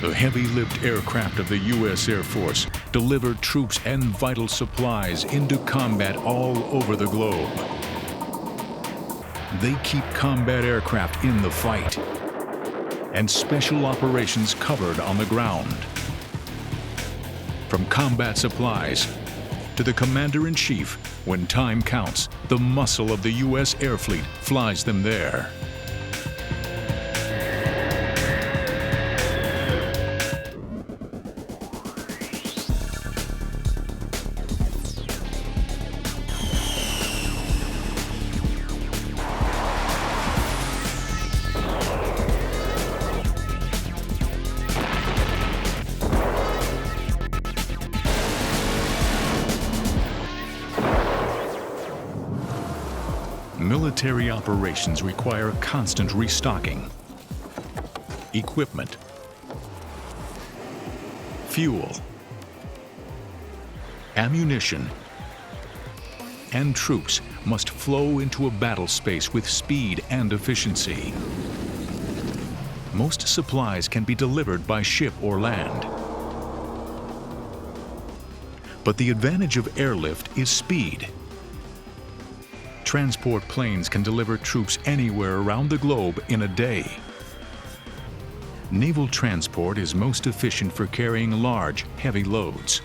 The heavy-lift aircraft of the U.S. Air Force deliver troops and vital supplies into combat all over the globe. They keep combat aircraft in the fight and special operations covered on the ground. From combat supplies to the Commander-in-Chief, when time counts, the muscle of the U.S. Air Fleet flies them there. Military operations require constant restocking, equipment, fuel, ammunition, and troops must flow into a battle space with speed and efficiency. Most supplies can be delivered by ship or land. But the advantage of airlift is speed. Transport planes can deliver troops anywhere around the globe in a day. Naval transport is most efficient for carrying large, heavy loads.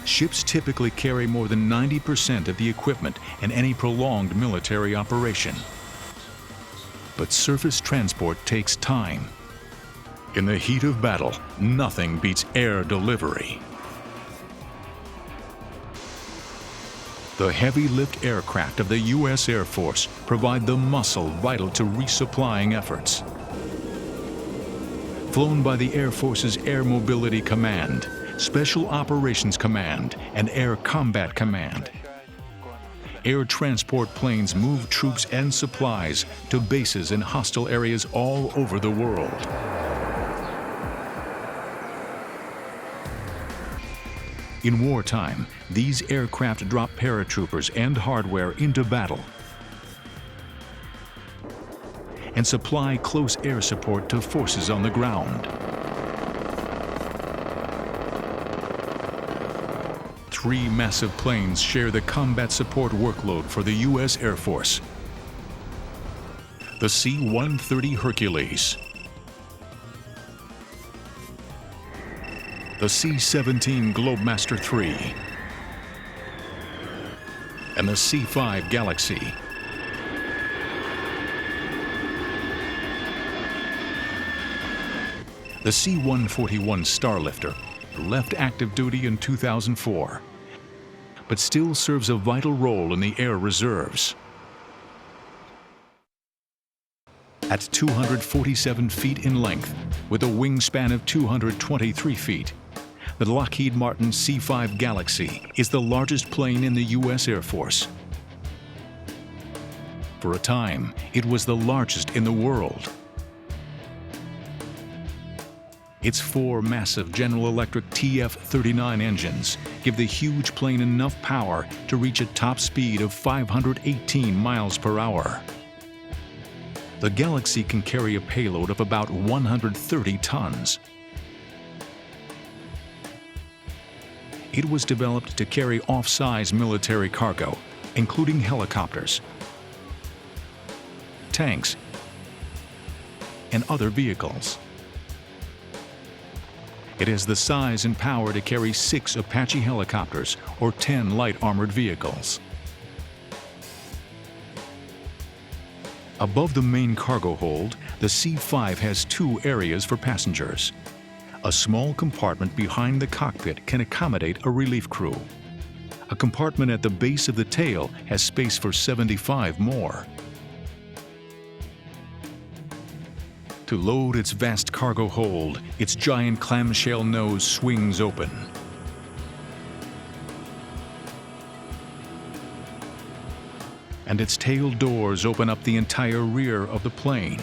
Ships typically carry more than 90% of the equipment in any prolonged military operation. But surface transport takes time. In the heat of battle, nothing beats air delivery. The heavy-lift aircraft of the U.S. Air Force provide the muscle vital to resupplying efforts. Flown by the Air Force's Air Mobility Command, Special Operations Command, and Air Combat Command, air transport planes move troops and supplies to bases in hostile areas all over the world. In wartime, these aircraft drop paratroopers and hardware into battle and supply close air support to forces on the ground. Three massive planes share the combat support workload for the U.S. Air Force. The C-130 Hercules, the C-17 Globemaster III, and the C-5 Galaxy. The C-141 Starlifter left active duty in 2004, but still serves a vital role in the air reserves. At 247 feet in length, with a wingspan of 223 feet, the Lockheed Martin C-5 Galaxy is the largest plane in the U.S. Air Force. For a time, it was the largest in the world. Its four massive General Electric TF-39 engines give the huge plane enough power to reach a top speed of 518 miles per hour. The Galaxy can carry a payload of about 130 tons. It was developed to carry off-size military cargo, including helicopters, tanks, and other vehicles. It has the size and power to carry 6 Apache helicopters or 10 light armored vehicles. Above the main cargo hold, the C-5 has 2 areas for passengers. A small compartment behind the cockpit can accommodate a relief crew. A compartment at the base of the tail has space for 75 more. To load its vast cargo hold, its giant clamshell nose swings open. And its tail doors open up the entire rear of the plane.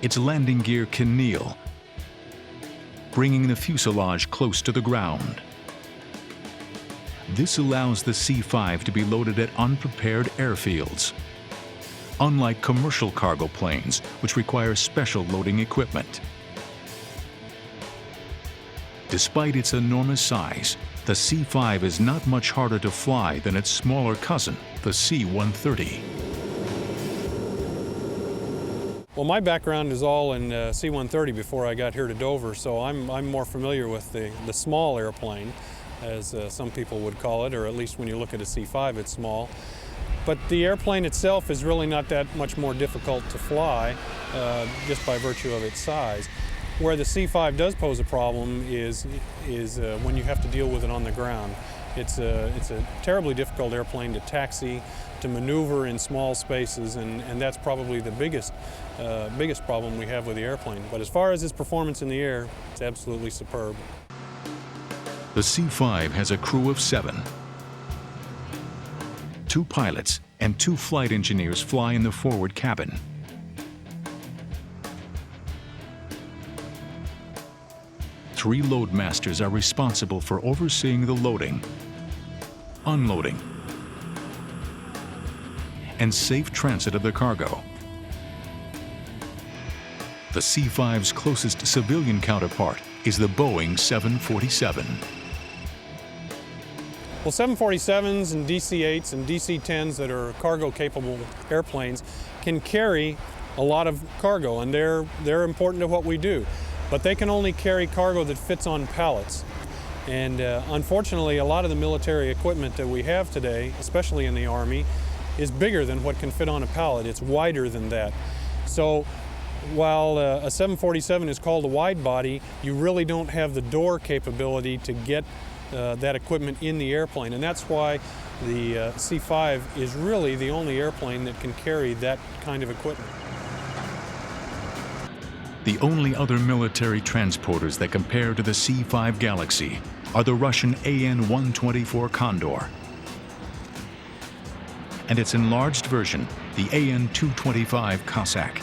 Its landing gear can kneel, bringing the fuselage close to the ground. This allows the C-5 to be loaded at unprepared airfields. unlike commercial cargo planes, which require special loading equipment. Despite its enormous size, the C-5 is not much harder to fly than its smaller cousin, the C-130. Well, my background is all in C-130 before I got here to Dover, so I'm more familiar with the small airplane, as some people would call it, or at least when you look at a C-5, it's small. But the airplane itself is really not that much more difficult to fly, just by virtue of its size. Where the C-5 does pose a problem is when you have to deal with it on the ground. It's a terribly difficult airplane to taxi, to maneuver in small spaces, and that's probably the biggest problem we have with the airplane. But as far as its performance in the air, it's absolutely superb. The C-5 has a crew of 7. 2 pilots and 2 flight engineers fly in the forward cabin. Three loadmasters are responsible for overseeing the loading, unloading, and safe transit of the cargo. The C-5's closest civilian counterpart is the Boeing 747. Well, 747s and DC-8s and DC-10s that are cargo-capable airplanes can carry a lot of cargo, and they're important to what we do. But they can only carry cargo that fits on pallets. And unfortunately, a lot of the military equipment that we have today, especially in the Army, is bigger than what can fit on a pallet. It's wider than that. So while a 747 is called a wide body, you really don't have the door capability to get that equipment in the airplane. And that's why the C-5 is really the only airplane that can carry that kind of equipment. The only other military transporters that compare to the C-5 Galaxy are the Russian AN-124 Condor and its enlarged version, the AN-225 Cossack,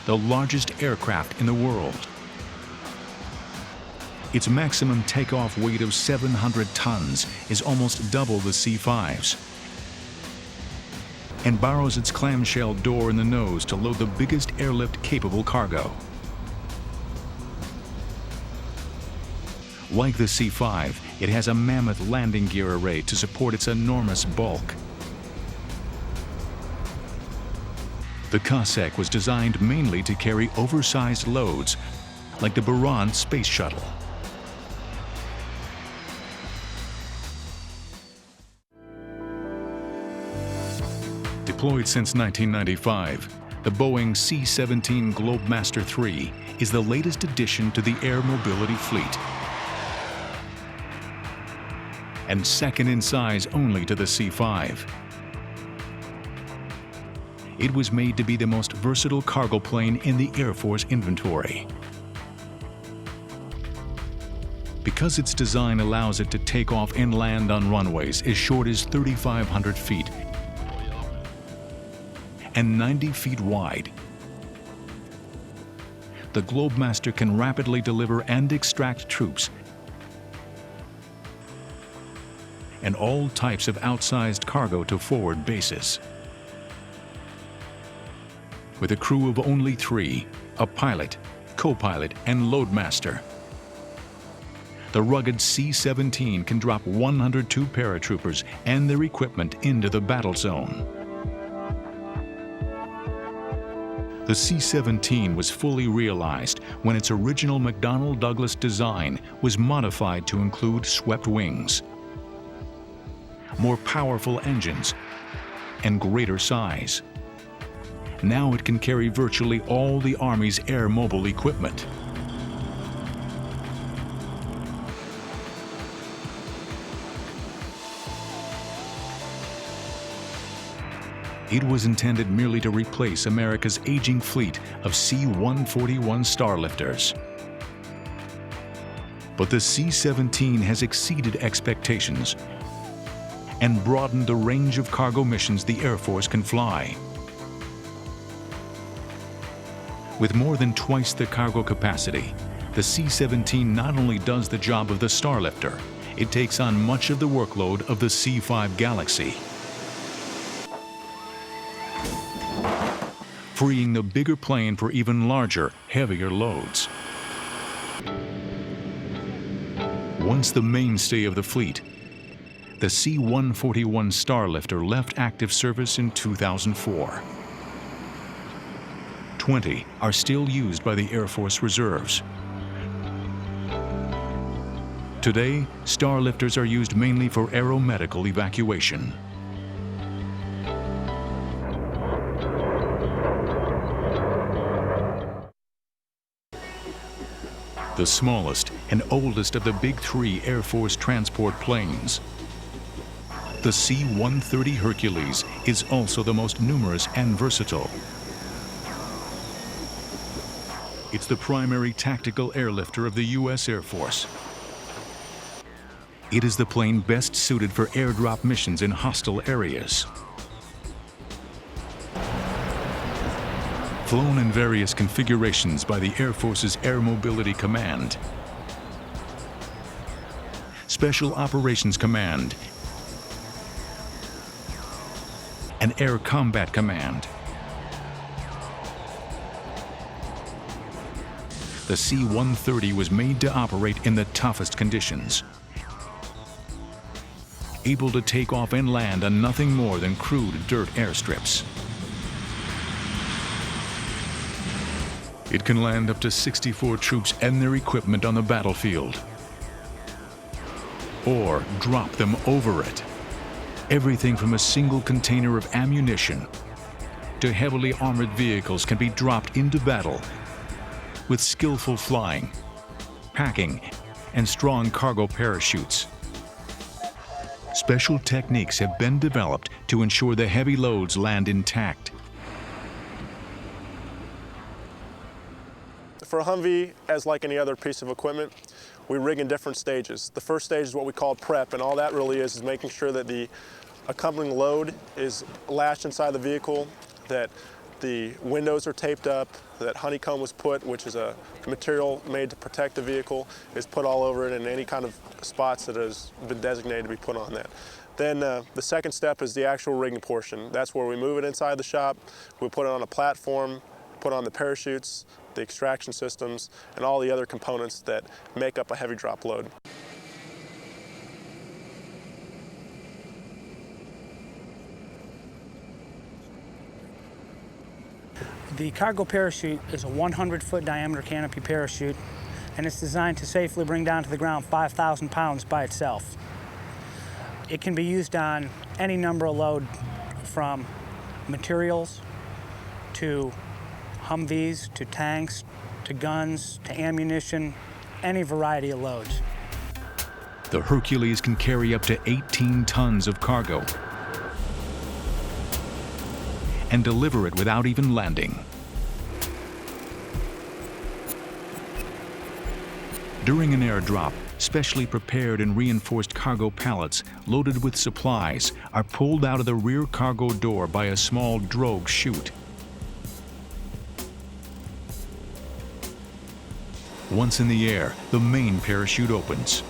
the largest aircraft in the world. Its maximum takeoff weight of 700 tons is almost double the C-5's, and borrows its clamshell door in the nose to load the biggest airlift-capable cargo. Like the C-5, it has a mammoth landing gear array to support its enormous bulk. The Cossack was designed mainly to carry oversized loads, like the Buran space shuttle. Deployed since 1995, the Boeing C-17 Globemaster III is the latest addition to the AirMobility fleet, and second in size only to the C-5. It was made to be the most versatile cargo plane in the Air Force inventory. Because its design allows it to take off and land on runways as short as 3,500 feet and 90 feet wide, the Globemaster can rapidly deliver and extract troops and all types of outsized cargo to forward bases. With a crew of only 3, a pilot, co-pilot, and loadmaster, the rugged C-17 can drop 102 paratroopers and their equipment into the battle zone. The C-17 was fully realized when its original McDonnell Douglas design was modified to include swept wings, more powerful engines, and greater size. Now it can carry virtually all the Army's air mobile equipment. It was intended merely to replace America's aging fleet of C-141 Starlifters. But the C-17 has exceeded expectations and broadened the range of cargo missions the Air Force can fly. With more than twice the cargo capacity, the C-17 not only does the job of the Starlifter, it takes on much of the workload of the C-5 Galaxy. freeing the bigger plane for even larger, heavier loads. Once the mainstay of the fleet, the C-141 Starlifter left active service in 2004. 20 are still used by the Air Force Reserves. Today, Starlifters are used mainly for aeromedical evacuation. The smallest and oldest of the big three Air Force transport planes, the C-130 Hercules is also the most numerous and versatile. It's the primary tactical airlifter of the U.S. Air Force. It is the plane best suited for airdrop missions in hostile areas. Flown in various configurations by the Air Force's AirMobility Command, Special Operations Command, and Air Combat Command. The C-130 was made to operate in the toughest conditions, able to take off and land on nothing more than crude dirt airstrips. It can land up to 64 troops and their equipment on the battlefield, or drop them over it. Everything from a single container of ammunition to heavily armored vehicles can be dropped into battle with skillful flying, packing, and strong cargo parachutes. Special techniques have been developed to ensure the heavy loads land intact. For a Humvee, as like any other piece of equipment, we rig in different stages. The first stage is what we call prep, and all that really is making sure that the accompanying load is lashed inside the vehicle, that the windows are taped up, that honeycomb was put, which is a material made to protect the vehicle, is put all over it, and any kind of spots that has been designated to be put on that. Then the second step is the actual rigging portion. That's where we move it inside the shop, we put it on a platform, put on the parachutes, the extraction systems, and all the other components that make up a heavy drop load. The cargo parachute is a 100-foot diameter canopy parachute, and it's designed to safely bring down to the ground 5,000 pounds by itself. It can be used on any number of load, from materials to Humvees, to tanks, to guns, to ammunition, any variety of loads. The Hercules can carry up to 18 tons of cargo and deliver it without even landing. During an airdrop, specially prepared and reinforced cargo pallets loaded with supplies are pulled out of the rear cargo door by a small drogue chute. Once in the air, the main parachute opens.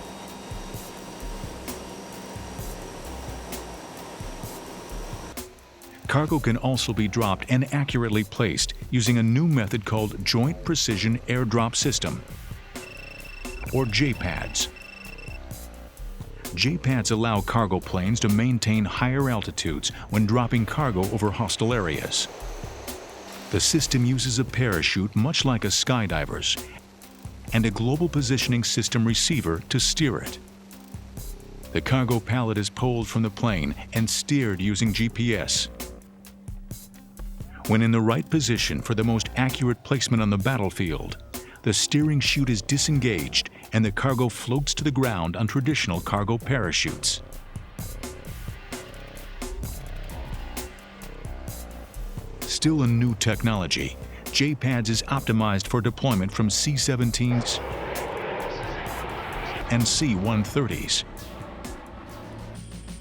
Cargo can also be dropped and accurately placed using a new method called Joint Precision Airdrop System, or JPADS. JPADS allow cargo planes to maintain higher altitudes when dropping cargo over hostile areas. The system uses a parachute much like a skydiver's and a global positioning system receiver to steer it. The cargo pallet is pulled from the plane and steered using GPS. When in the right position for the most accurate placement on the battlefield, the steering chute is disengaged and the cargo floats to the ground on traditional cargo parachutes. Still a new technology, JPADS is optimized for deployment from C-17s and C-130s.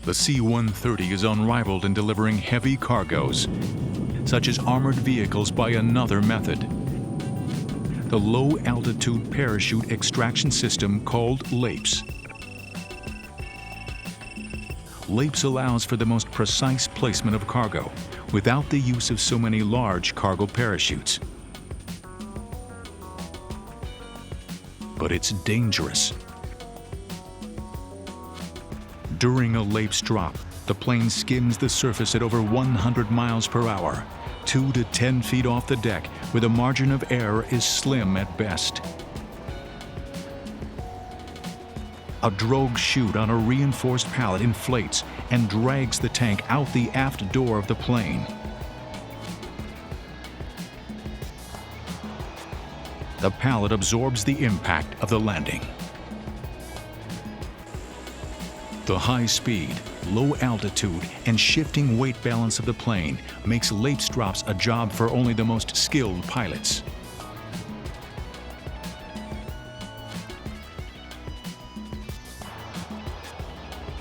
The C-130 is unrivaled in delivering heavy cargoes, such as armored vehicles, by another method, the low-altitude parachute extraction system called LAPES. LAPES allows for the most precise placement of cargo without the use of so many large cargo parachutes. But it's dangerous. During a LAPES drop, the plane skims the surface at over 100 miles per hour, 2 to 10 feet off the deck, where the margin of error is slim at best. A drogue chute on a reinforced pallet inflates and drags the tank out the aft door of the plane. The pallet absorbs the impact of the landing. The high speed, low altitude, and shifting weight balance of the plane makes LAPES drops a job for only the most skilled pilots.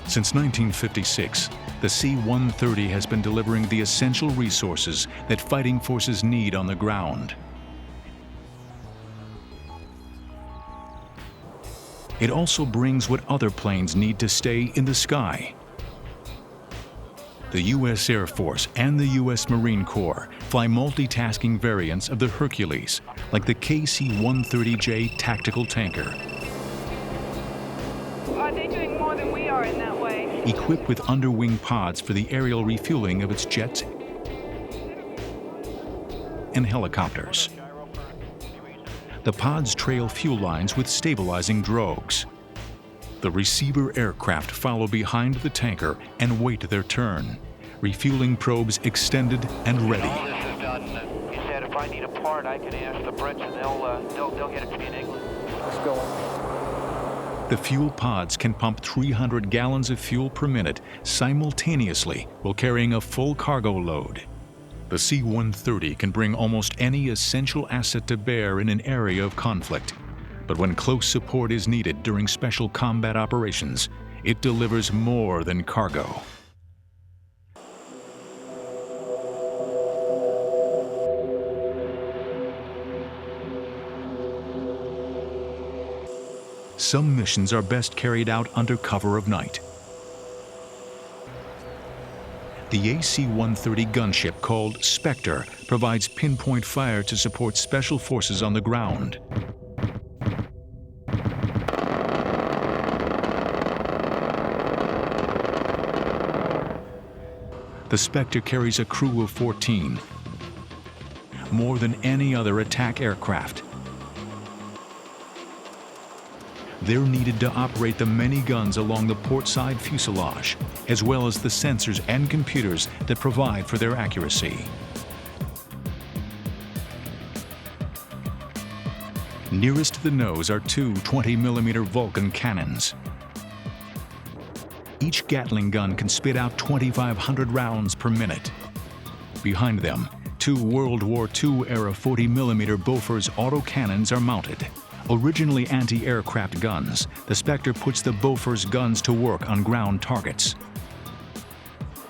Since 1956, the C-130 has been delivering the essential resources that fighting forces need on the ground. It also brings what other planes need to stay in the sky. The U.S. Air Force and the U.S. Marine Corps fly multitasking variants of the Hercules, like the KC-130J tactical tanker. Are they doing more than we are in that way? Equipped with underwing pods for the aerial refueling of its jets and helicopters. The pods trail fuel lines with stabilizing drogues. The receiver aircraft follow behind the tanker and wait their turn. Refueling probes extended and ready. All this is done. He said if I need a part, I can ask the Brits and they'll get it to me in England. Let's go. The fuel pods can pump 300 gallons of fuel per minute simultaneously while carrying a full cargo load. The C-130 can bring almost any essential asset to bear in an area of conflict. But when close support is needed during special combat operations, it delivers more than cargo. Some missions are best carried out under cover of night. The AC-130 gunship called Spectre provides pinpoint fire to support special forces on the ground. The Spectre carries a crew of 14, more than any other attack aircraft. They're needed to operate the many guns along the portside fuselage, as well as the sensors and computers that provide for their accuracy. Nearest to the nose are two 20mm Vulcan cannons. Each Gatling gun can spit out 2,500 rounds per minute. Behind them, two World War II-era 40mm Bofors autocannons are mounted. Originally anti-aircraft guns, the Spectre puts the Bofors guns to work on ground targets.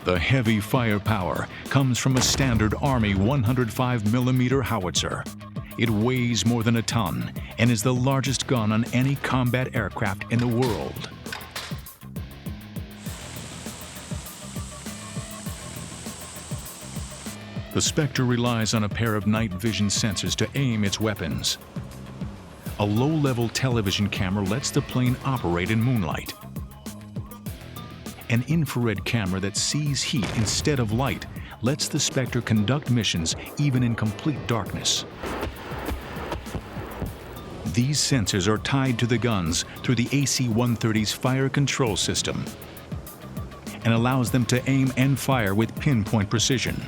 The heavy firepower comes from a standard Army 105mm howitzer. It weighs more than a ton and is the largest gun on any combat aircraft in the world. The Spectre relies on a pair of night vision sensors to aim its weapons. A low-level television camera lets the plane operate in moonlight. An infrared camera that sees heat instead of light lets the Spectre conduct missions even in complete darkness. These sensors are tied to the guns through the AC-130's fire control system and allows them to aim and fire with pinpoint precision.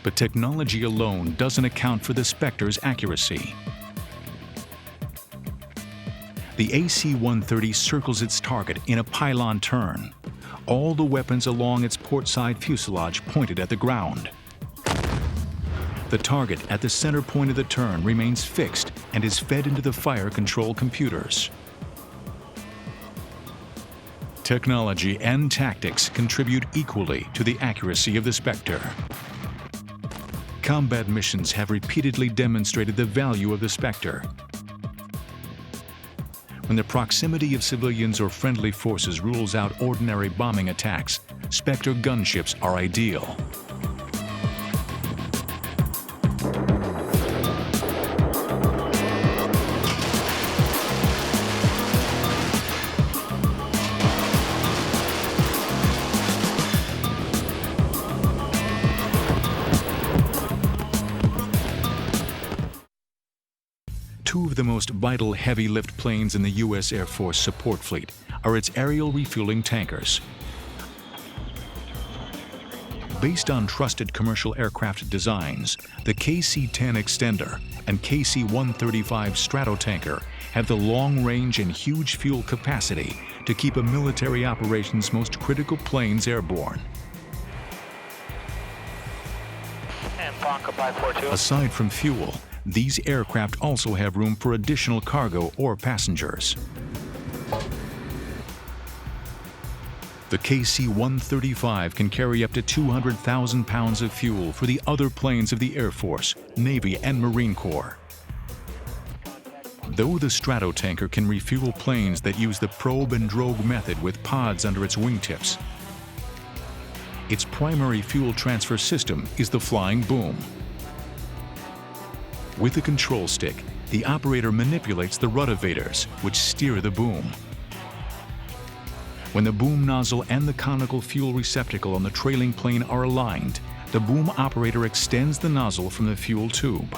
But technology alone doesn't account for the Spectre's accuracy. The AC-130 circles its target in a pylon turn, all the weapons along its portside fuselage pointed at the ground. The target at the center point of the turn remains fixed and is fed into the fire control computers. Technology and tactics contribute equally to the accuracy of the Spectre. Combat missions have repeatedly demonstrated the value of the Spectre. When the proximity of civilians or friendly forces rules out ordinary bombing attacks, Spectre gunships are ideal. Two of the most vital heavy-lift planes in the U.S. Air Force support fleet are its aerial refueling tankers. Based on trusted commercial aircraft designs, the KC-10 Extender and KC-135 Stratotanker have the long range and huge fuel capacity to keep a military operation's most critical planes airborne. And Bonka 542. Aside from fuel, these aircraft also have room for additional cargo or passengers. The KC-135 can carry up to 200,000 pounds of fuel for the other planes of the Air Force, Navy, and Marine Corps. Though the Stratotanker can refuel planes that use the probe and drogue method with pods under its wingtips, its primary fuel transfer system is the flying boom. With the control stick, the operator manipulates the rotavators, which steer the boom. When the boom nozzle and the conical fuel receptacle on the trailing plane are aligned, the boom operator extends the nozzle from the fuel tube.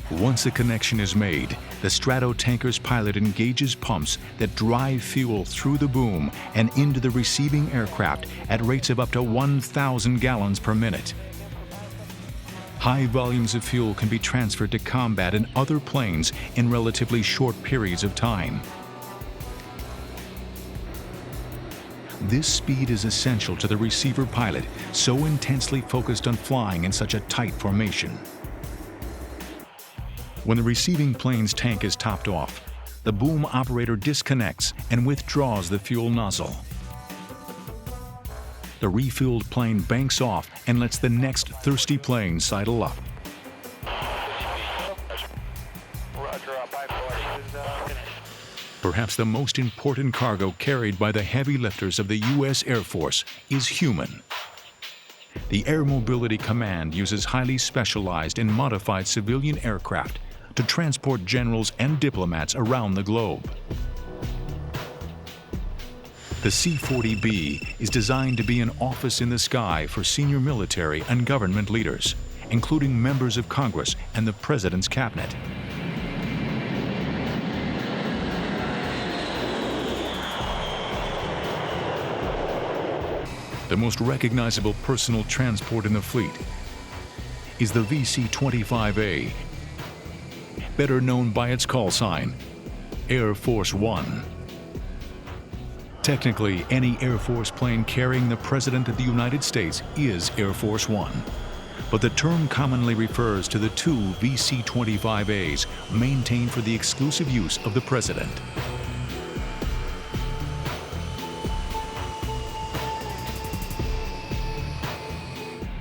Once a connection is made, the Stratotanker's pilot engages pumps that drive fuel through the boom and into the receiving aircraft at rates of up to 1,000 gallons per minute. High volumes of fuel can be transferred to combat and other planes in relatively short periods of time. This speed is essential to the receiver pilot, so intensely focused on flying in such a tight formation. When the receiving plane's tank is topped off, the boom operator disconnects and withdraws the fuel nozzle. The refueled plane banks off and lets the next thirsty plane sidle up. Perhaps the most important cargo carried by the heavy lifters of the U.S. Air Force is human. The AirMobility Command uses highly specialized and modified civilian aircraft to transport generals and diplomats around the globe. The C-40B is designed to be an office in the sky for senior military and government leaders, including members of Congress and the President's cabinet. The most recognizable personal transport in the fleet is the VC-25A, better known by its call sign, Air Force One. Technically, any Air Force plane carrying the President of the United States is Air Force One, but the term commonly refers to the two VC-25As maintained for the exclusive use of the President.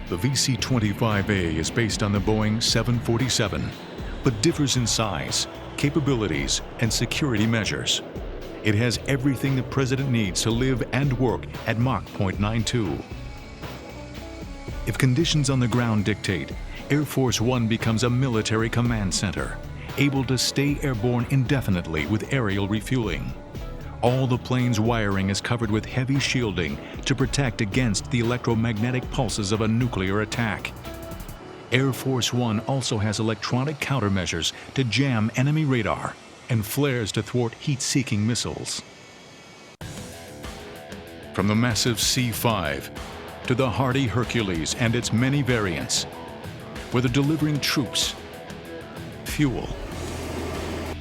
The VC-25A is based on the Boeing 747, but differs in size, capabilities, and security measures. It has everything the President needs to live and work at Mach 0.92. If conditions on the ground dictate, Air Force One becomes a military command center, able to stay airborne indefinitely with aerial refueling. All the plane's wiring is covered with heavy shielding to protect against the electromagnetic pulses of a nuclear attack. Air Force One also has electronic countermeasures to jam enemy radar and flares to thwart heat-seeking missiles. From the massive C-5 to the hardy Hercules and its many variants, whether delivering troops, fuel,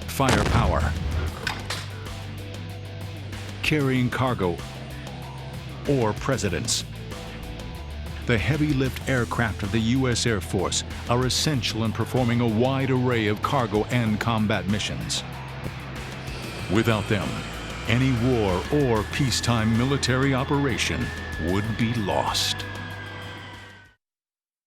firepower, carrying cargo, or presidents, the heavy-lift aircraft of the U.S. Air Force are essential in performing a wide array of cargo and combat missions. Without them, any war or peacetime military operation would be lost.